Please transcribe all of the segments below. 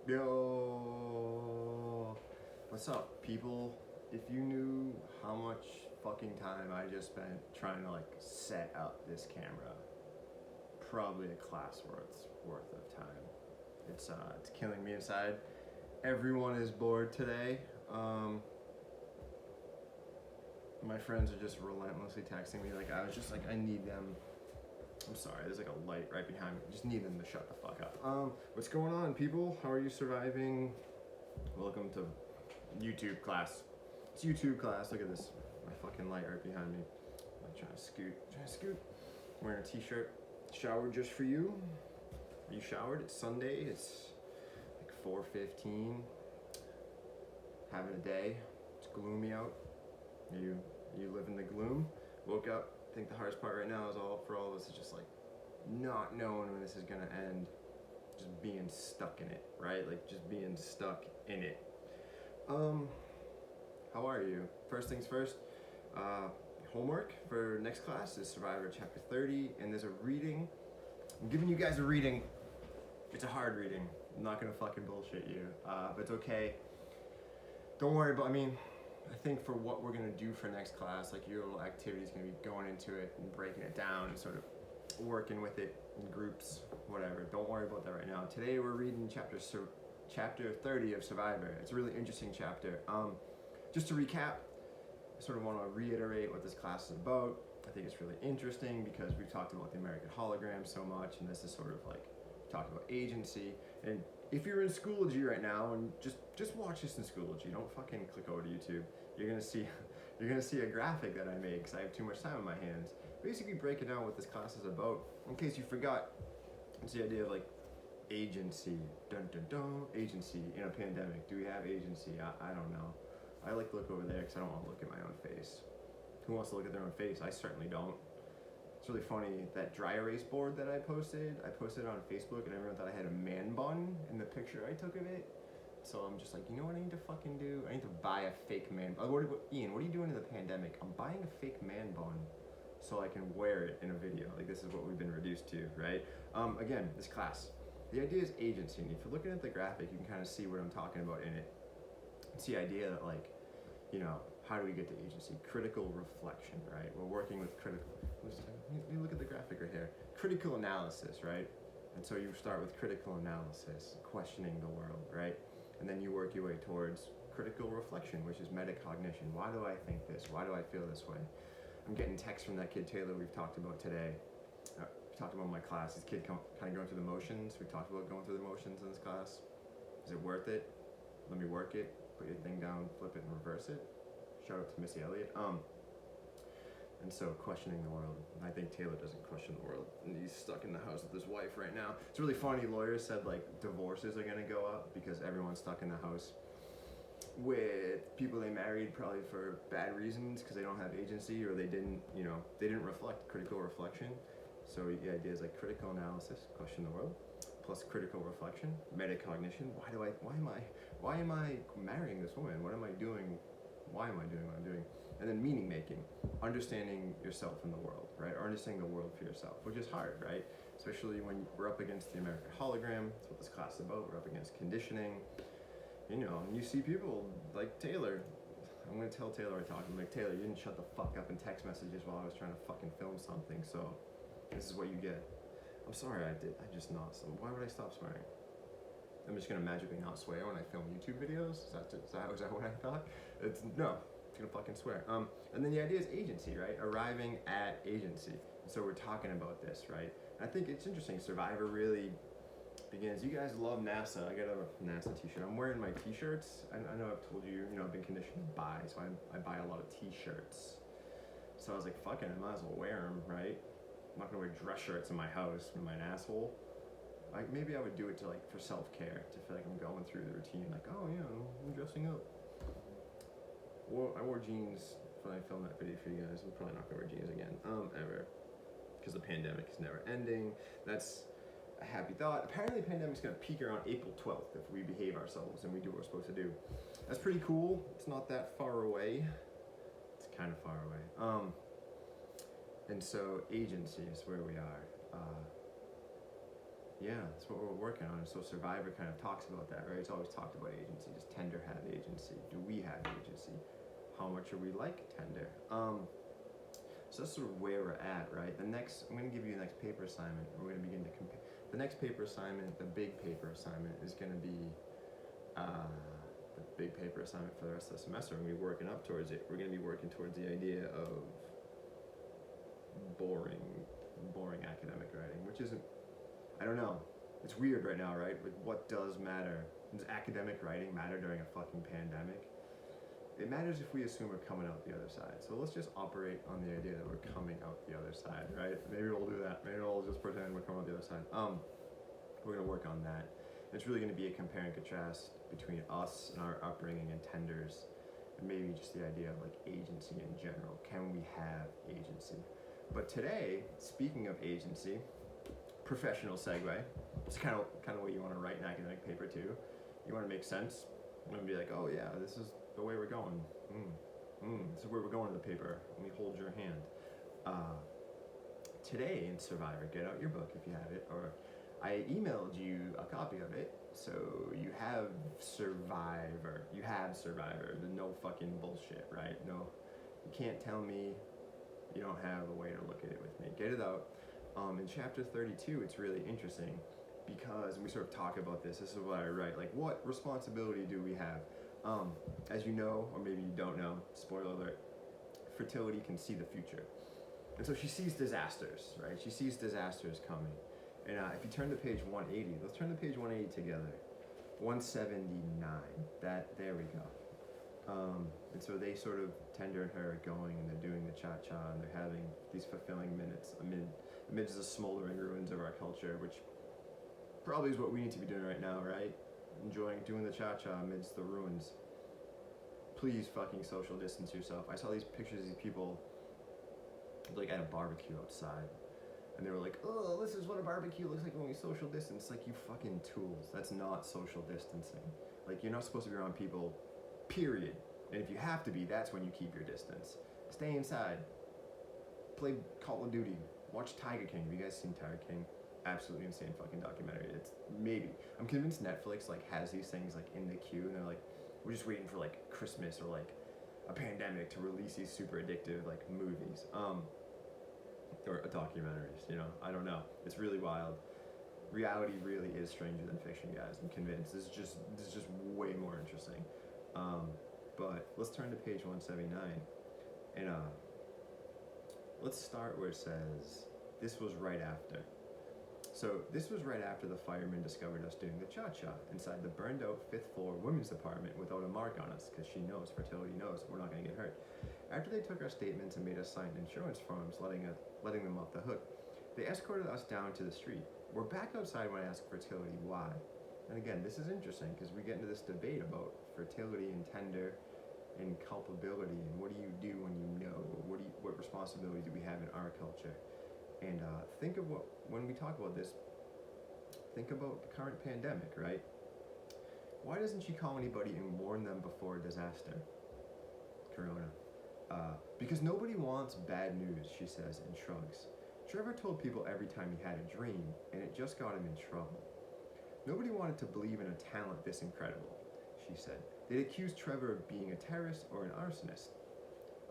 Yo, what's up, people? If you knew how much fucking time I just spent trying to like set up this camera, probably a class worth of time. It's killing me inside. Everyone is bored today. My friends are just relentlessly texting me. Like I was just like, I need them. I'm sorry, there's like a light right behind me. Just need them to shut the fuck up. What's going on, people? How are you surviving? Welcome to YouTube class. It's YouTube class. Look at this. My fucking light right behind me. I'm trying to scoot. I'm wearing a t-shirt. Showered just for you. Are you showered? It's Sunday. It's like 4:15. Having a day. It's gloomy out. You live in the gloom. Woke up. I think the hardest part right now is for all of us is just like not knowing when this is gonna end. Just being stuck in it, right? Like just being stuck in it. How are you? First things first, homework for next class is Survivor Chapter 30, and there's a reading. I'm giving you guys a reading. It's a hard reading. I'm not gonna fucking bullshit you, but it's okay. Don't worry about, I think for what we're gonna do for next class, like your little activity is gonna be going into it and breaking it down and sort of working with it in groups, whatever. Don't worry about that right now. Today we're reading chapter 30 of Survivor. It's a really interesting chapter. Just to recap, I sort of want to reiterate what this class is about. I think it's really interesting because we've talked about the American hologram so much, and this is sort of like talking about agency. And if you're in Schoology right now, and just watch this in Schoology, don't fucking click over to YouTube. You're gonna see a graphic that I made because I have too much time on my hands. Basically breaking down what this class is about. In case you forgot, it's the idea of like agency, dun dun dun, agency in a pandemic. Do we have agency? I don't know. I like to look over there because I don't want to look at my own face. Who wants to look at their own face? I certainly don't. It's really funny, that dry erase board that I posted it on Facebook and everyone thought I had a man bun in the picture I took of it. So I'm just like, you know what I need to fucking do? I need to buy a fake man. Ian, what are you doing in the pandemic? I'm buying a fake man bun so I can wear it in a video. Like this is what we've been reduced to, right? Again, this class. The idea is agency, and if you're looking at the graphic, you can kind of see what I'm talking about in it. It's the idea that like, how do we get to agency? Critical reflection, right? We're working with you look at the graphic right here. Critical analysis, right? And so you start with critical analysis, questioning the world, right? And then you work your way towards critical reflection, which is metacognition. Why do I think this? Why do I feel this way? I'm getting texts from that kid Taylor we've talked about today. We talked about my class. This kid kind of going through the motions. We talked about going through the motions in this class. Is it worth it? Let me work it. Put your thing down, flip it, and reverse it. Shout out to Missy Elliott. And so questioning the world. I think Taylor doesn't question the world. And he's stuck in the house with his wife right now. It's really funny. Lawyers said like divorces are gonna go up because everyone's stuck in the house with people they married probably for bad reasons because they don't have agency or they didn't reflect. Critical reflection. So the idea is like critical analysis, question the world, plus critical reflection, metacognition. Why am I marrying this woman? What am I doing? Why am I doing what I'm doing? And then meaning making, understanding yourself in the world, right? Or understanding the world for yourself, which is hard, right? Especially when we're up against the American hologram. That's what this class is about. We're up against conditioning. And you see people like Taylor. I'm gonna tell Taylor I talked. I'm like, Taylor, you didn't shut the fuck up in text messages while I was trying to fucking film something. So this is what you get. I'm sorry I just not. So why would I stop swearing? I'm just gonna magically not swear when I film YouTube videos? Is that what I thought? It's gonna fucking swear. And then the idea is agency, right? Arriving at agency. And so we're talking about this, right? And I think it's interesting. Survivor really begins. You guys love NASA. I got a NASA t-shirt. I'm wearing my t-shirts. I know I've told you, I've been conditioned to buy, so I buy a lot of t-shirts. So I was like, fuck it, I might as well wear them, right? I'm not gonna wear dress shirts in my house when I'm an asshole. Like maybe I would do it to for self-care, to feel like I'm going through the routine, like, oh yeah, I'm dressing up. I wore jeans when I filmed that video for you guys. I'm probably not gonna wear jeans again, ever. Because the pandemic is never ending. That's a happy thought. Apparently the pandemic's gonna peak around April 12th if we behave ourselves and we do what we're supposed to do. That's pretty cool. It's not that far away. It's kind of far away. And so agency is where we are. Yeah, that's what we're working on. So Survivor kind of talks about that, right? It's always talked about agency. Does Tender have agency? Do we have agency? How much are we like Tender? So that's sort of where we're at, right? I'm going to give you the next paper assignment. We're going to begin to compare. The next paper assignment, the big paper assignment, is going to be the big paper assignment for the rest of the semester. We're going to be working up towards it. We're going to be working towards the idea of boring academic writing, which isn't, I don't know. It's weird right now, right? Like, what does matter? Does academic writing matter during a fucking pandemic? It matters if we assume we're coming out the other side. So let's just operate on the idea that we're coming out the other side, right? Maybe we'll do that. Maybe we'll just pretend we're coming out the other side. We're gonna work on that. It's really gonna be a compare and contrast between us and our upbringing and Tenders, and maybe just the idea of like agency in general. Can we have agency? But today, speaking of agency, professional segue. It's kind of what you want to write an academic paper too. You want to make sense. You want to be like, oh yeah, this is the way we're going. This is where we're going in the paper. Let me hold your hand. Today in Survivor, get out your book if you have it, or I emailed you a copy of it, so you have Survivor. You have Survivor. No fucking bullshit, right? No, you can't tell me you don't have a way to look at it with me. Get it out. In chapter 32, it's really interesting because, and we sort of talk about this is what I write, like what responsibility do we have? As you know, or maybe you don't know, spoiler alert, fertility can see the future. And so she sees disasters, right? She sees disasters coming. And if you turn to page 180, let's turn to page 180 together. 179, there we go. And so they sort of Tender and her are going and they're doing the cha-cha and they're having these fulfilling minutes amidst the smoldering ruins of our culture, which probably is what we need to be doing right now, right? Doing the cha-cha amidst the ruins. Please fucking social distance yourself. I saw these pictures of these people like at a barbecue outside. And they were like, oh, this is what a barbecue looks like when we social distance. Like, you fucking tools. That's not social distancing. Like, you're not supposed to be around people, period. And if you have to be, that's when you keep your distance. Stay inside. Play Call of Duty. Watch Tiger King. Have you guys seen Tiger King? Absolutely insane fucking documentary. It's maybe. I'm convinced Netflix like has these things like in the queue and they're like, we're just waiting for like Christmas or like a pandemic to release these super addictive like movies. Or documentaries, you know, I don't know. It's really wild. Reality really is stranger than fiction, guys. I'm convinced. This is just way more interesting. But let's turn to page 179, and let's start where it says, this was right after. So this was right after the firemen discovered us doing the cha-cha inside the burned out 5th floor women's department without a mark on us, because fertility knows we're not going to get hurt. After they took our statements and made us sign insurance forms letting them off the hook, they escorted us down to the street. We're back outside when I ask fertility why. And again, this is interesting because we get into this debate about fertility and Tender and culpability and what do you do when you know, what responsibility do we have in our culture? And think of when we talk about this, think about the current pandemic, right? Why doesn't she call anybody and warn them before a disaster? Corona. Because nobody wants bad news, she says and shrugs. Trevor told people every time he had a dream, and it just got him in trouble. Nobody wanted to believe in a talent this incredible, she said. They'd accuse Trevor of being a terrorist or an arsonist.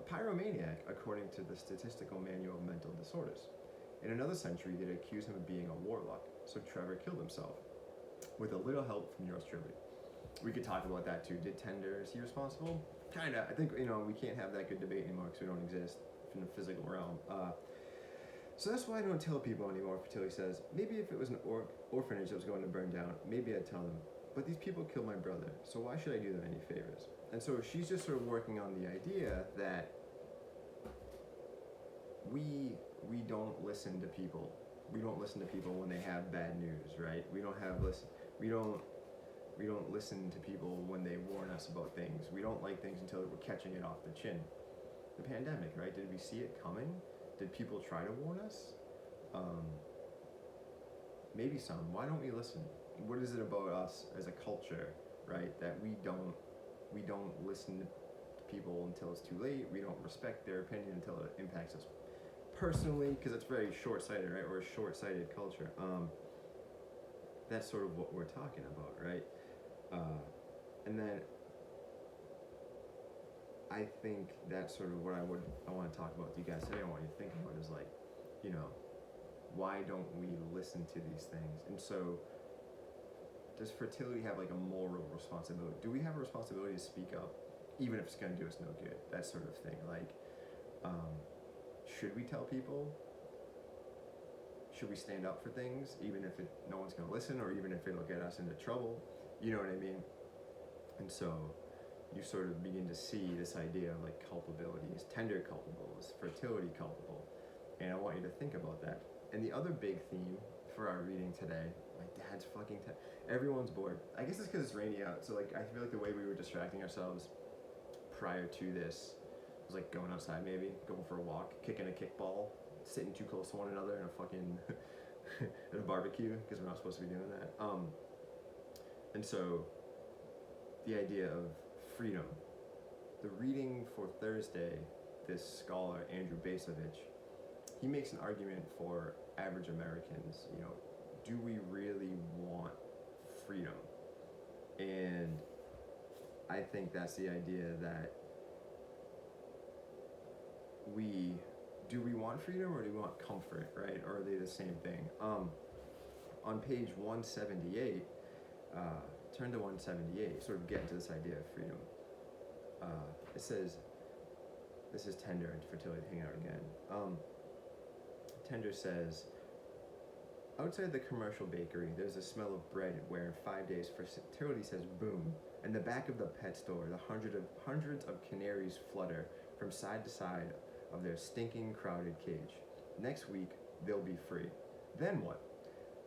A pyromaniac, according to the Statistical Manual of Mental Disorders. In another century, they'd accuse him of being a warlock, so Trevor killed himself, with a little help from yours truly. We could talk about that too. Did Tender, is he responsible? Kinda. I think, we can't have that good debate anymore because we don't exist in the physical realm. So that's why I don't tell people anymore, Fertility says. Maybe if it was an orphanage that was going to burn down, maybe I'd tell them. But these people killed my brother, so why should I do them any favors? And so she's just sort of working on the idea that we don't listen to people. We don't listen to people when they have bad news, right? We don't listen to people when they warn us about things. We don't like things until we're catching it off the chin. The pandemic, right? Did we see it coming? Did people try to warn us? Maybe some. Why don't we listen? What is it about us as a culture, right, that we don't listen to people until it's too late? We don't respect their opinion until it impacts us personally, because it's very short-sighted, right? We're a short-sighted culture. that's sort of what we're talking about, right? And then I think that's sort of what I want to talk about with you guys today. I want you to think about is like, you know, why don't we listen to these things? And so, does fertility have like a moral responsibility? Do we have a responsibility to speak up, even if it's going to do us no good? That sort of thing. Like, should we tell people? Should we stand up for things, even if no one's going to listen, or even if it'll get us into trouble? You know what I mean? And so, you sort of begin to see this idea of like culpability. Is tender culpable? Is fertility culpable? And I want you to think about that. And the other big theme for our reading today, my dad's fucking everyone's bored. I guess it's because it's rainy out, so like I feel like the way we were distracting ourselves prior to this was like going outside, maybe going for a walk, kicking a kickball, sitting too close to one another in a fucking at a barbecue, because we're not supposed to be doing that. And so the idea of freedom. The reading for Thursday, this scholar Andrew Bacevich, he makes an argument for average Americans. You know, do we really want freedom? And I think that's the idea that do we want freedom or do we want comfort, right? Or are they the same thing? On page 178, turn to 178, sort of get into this idea of freedom. It says, this is Tender and fertility, hang out again. Tender says, outside the commercial bakery, there's a smell of bread where in 5 days fertility says boom. In the back of the pet store, the hundreds of canaries flutter from side to side of their stinking, crowded cage. Next week, they'll be free. Then what?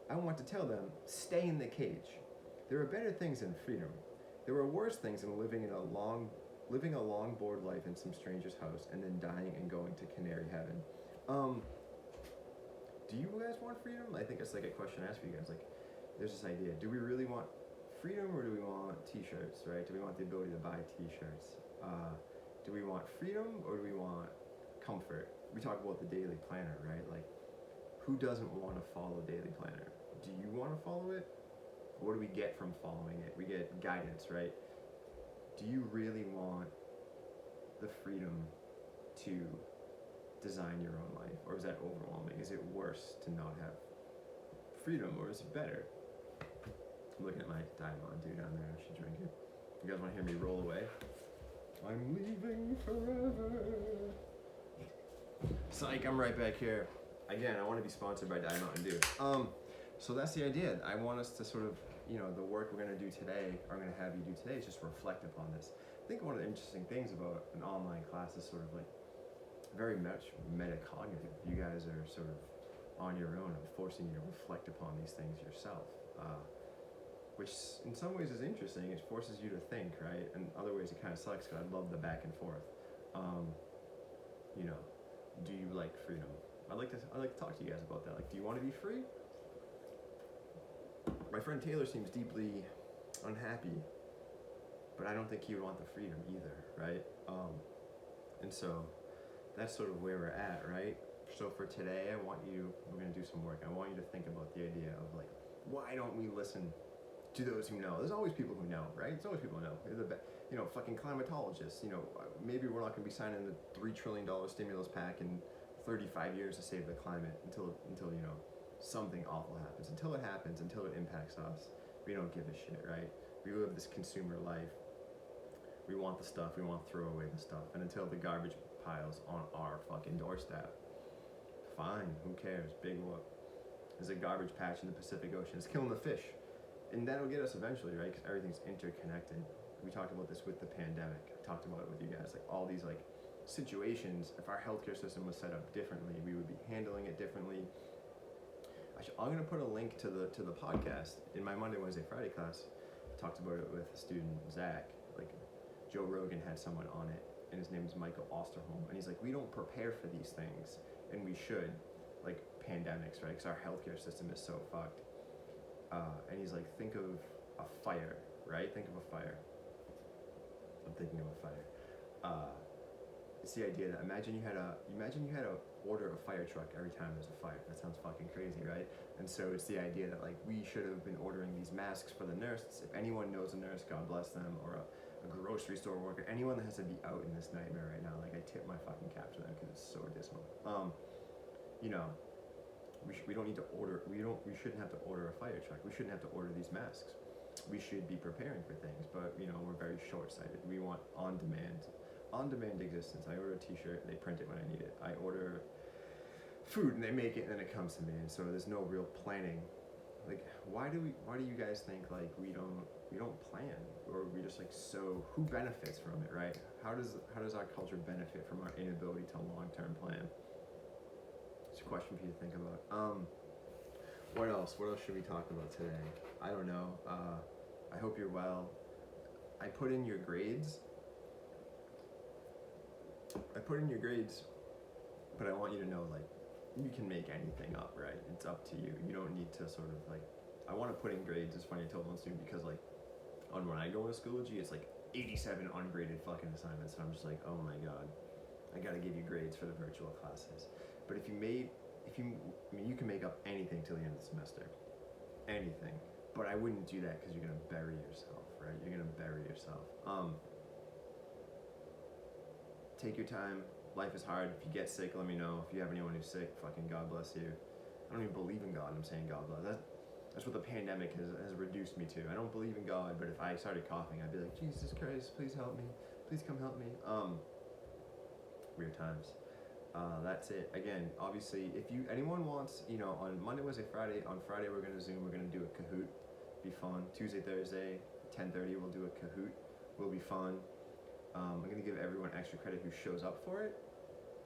I want to tell them, stay in the cage. There are better things than freedom. There are worse things than living a long bored life in some stranger's house and then dying and going to canary heaven. Do you guys want freedom? I think it's like a question I ask for you guys. Like, there's this idea: do we really want freedom, or do we want T-shirts? Right? Do we want the ability to buy T-shirts? Do we want freedom, or do we want comfort? We talk about the daily planner, right? Like, who doesn't want to follow daily planner? Do you want to follow it? What do we get from following it? We get guidance, right? Do you really want the freedom to design your own life, or is that overwhelming? Is it worse to not have freedom, or is it better? I'm looking at my Diet Mountain Dew down there. I should drink it. You guys want to hear me roll away? I'm leaving forever. Psych, I'm right back here. Again, I want to be sponsored by Diet Mountain Dew. So that's the idea. I want us to sort of, you know, the work we're going to do today, or I'm going to have you do today, is just reflect upon this. I think one of the interesting things about an online class is sort of like very much metacognitive. You guys are sort of on your own and forcing you to reflect upon these things yourself, which in some ways is interesting. It forces you to think, right? And other ways it kind of sucks, because I love the back and forth. You know, do you like freedom? I'd like to talk to you guys about that. Like, do you want to be free? My friend Taylor seems deeply unhappy, but I don't think he would want the freedom either, right? And so that's sort of where we're at, right? So for today, we're going to do some work. I want you to think about the idea of like, why don't we listen to those who know? There's always people who know, right? There's always people who know. Fucking climatologists. Maybe we're not going to be signing the $3 trillion stimulus pack in 35 years to save the climate until something awful happens. Until it happens, until it impacts us, we don't give a shit, right? We live this consumer life. We want the stuff, we want to throw away the stuff. And until the garbage piles on our fucking doorstep, fine, who cares? Big whoop. There's a garbage patch in the Pacific Ocean. It's killing the fish. And that'll get us eventually, right? Because everything's interconnected. We talked about this with the pandemic. I talked about it with you guys. Like, all these like situations, if our healthcare system was set up differently, we would be handling it differently. I'm going to put a link to the podcast in my Monday, Wednesday, Friday class. I talked about it with student Zach. Like, Joe Rogan had someone on it, and his name is Michael Osterholm. And he's like, we don't prepare for these things, and we should, like pandemics, right? Because our healthcare system is so fucked. And he's like, think of a fire, right? Think of a fire. I'm thinking of a fire. it's the idea that imagine you had to order a fire truck every time there's a fire. That sounds fucking crazy, right? And so it's the idea that like we should have been ordering these masks for the nurses. If anyone knows a nurse, God bless them, or a grocery store worker, anyone that has to be out in this nightmare right now, like I tip my fucking cap to them because it's so dismal. You know, we don't need to order. We shouldn't have to order a fire truck. We shouldn't have to order these masks. We should be preparing for things, but you know we're very short-sighted. We want on-demand existence. I order a T-shirt, they print it when I need it. I order food and they make it and then it comes to me. And so there's no real planning. Like why do you guys think like we don't plan, or we just like, so who benefits from it, right? How does our culture benefit from our inability to long-term plan? It's a question for you to think about. What else should we talk about today? I don't know. I hope you're well. I put in your grades, but I want you to know, like, you can make anything up, right? It's up to you. You don't need to sort of, like, I want to put in grades. It's funny, I told one student, because, like, on when I go to Schoology, it's, like, 87 ungraded fucking assignments, and I'm just like, oh my god, I gotta give you grades for the virtual classes. But you can make up anything till the end of the semester. Anything. But I wouldn't do that because you're gonna bury yourself, right? You're gonna bury yourself. Take your time. Life is hard. If you get sick, let me know. If you have anyone who's sick, fucking God bless you. I don't even believe in God, I'm saying God bless. That's what the pandemic has reduced me to. I don't believe in God, but if I started coughing, I'd be like, Jesus Christ, please help me. Please come help me. Weird times. That's it. Again, obviously, if anyone wants, you know, on Monday, Wednesday, Friday, on Friday we're gonna Zoom, we're gonna do a Kahoot. Be fun. Tuesday, Thursday, 10:30 we'll do a Kahoot. Will be fun. I'm gonna give everyone extra credit who shows up for it.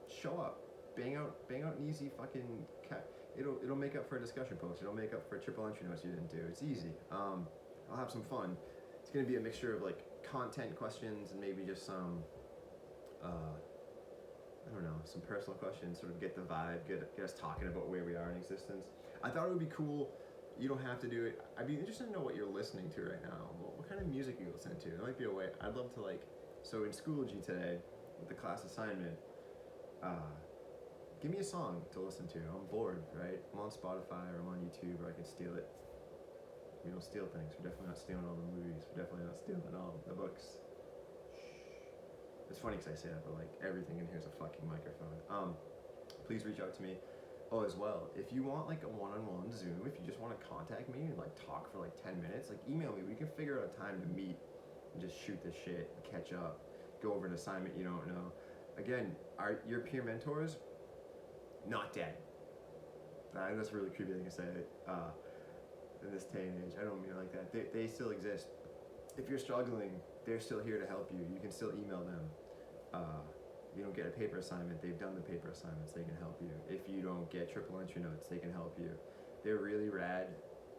Show up. Bang out an easy fucking it'll make up for a discussion post. It'll make up for triple entry notes you didn't do. It's easy. I'll have some fun. It's gonna be a mixture of like content questions and maybe just some I don't know, some personal questions, sort of get the vibe, get us talking about where we are in existence. I thought it would be cool. You don't have to do it. I'd be interested to know what you're listening to right now. What kind of music you listen to. There might be a way. I'd love to like, so in Schoology today, with the class assignment, give me a song to listen to. I'm bored, right? I'm on Spotify or I'm on YouTube, or I can steal it. We don't steal things. We're definitely not stealing all the movies. We're definitely not stealing all the books. It's funny because I say that, but like everything in here is a fucking microphone. Please reach out to me. Oh, as well, if you want like a one-on-one Zoom, if you just want to contact me and like talk for like 10 minutes, like email me. We can figure out a time to meet and just shoot the shit, catch up, go over an assignment you don't know. Again, your peer mentors, not dead. That's a really creepy thing to say in this day and age. I don't mean it like that. They still exist. If you're struggling, they're still here to help you. You can still email them. You don't get a paper assignment, they've done the paper assignments, they can help you. If you don't get triple entry notes, they can help you. They're really rad.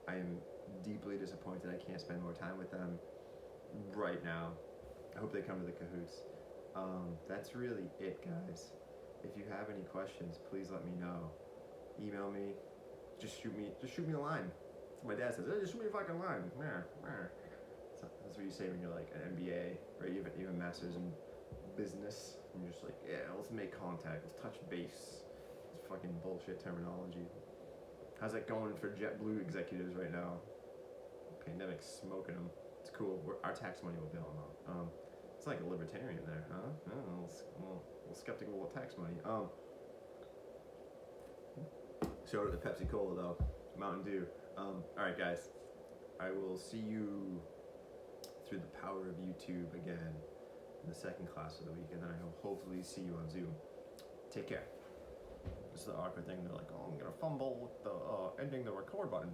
I am deeply disappointed I can't spend more time with them right now. I hope they come to the Kahoots. That's really it, guys. If you have any questions, please let me know. Email me. Just shoot me a line. My dad says, just shoot me a fucking line. That's what you say when you're like an MBA, or even masters in business. And you're just like, yeah, let's make contact, let's touch base. It's fucking bullshit terminology. How's that going for JetBlue executives right now? Pandemic's smoking them. It's cool. Our tax money will bail them out. It's like a libertarian there, huh? I don't know, a little skeptical about tax money. Shout out to Pepsi Cola though, Mountain Dew. Alright guys, I will see you through the power of YouTube again in the second class of the week, and then I will hopefully see you on Zoom. Take care. This is the awkward thing, they're like, oh, I'm gonna fumble with the ending the record button.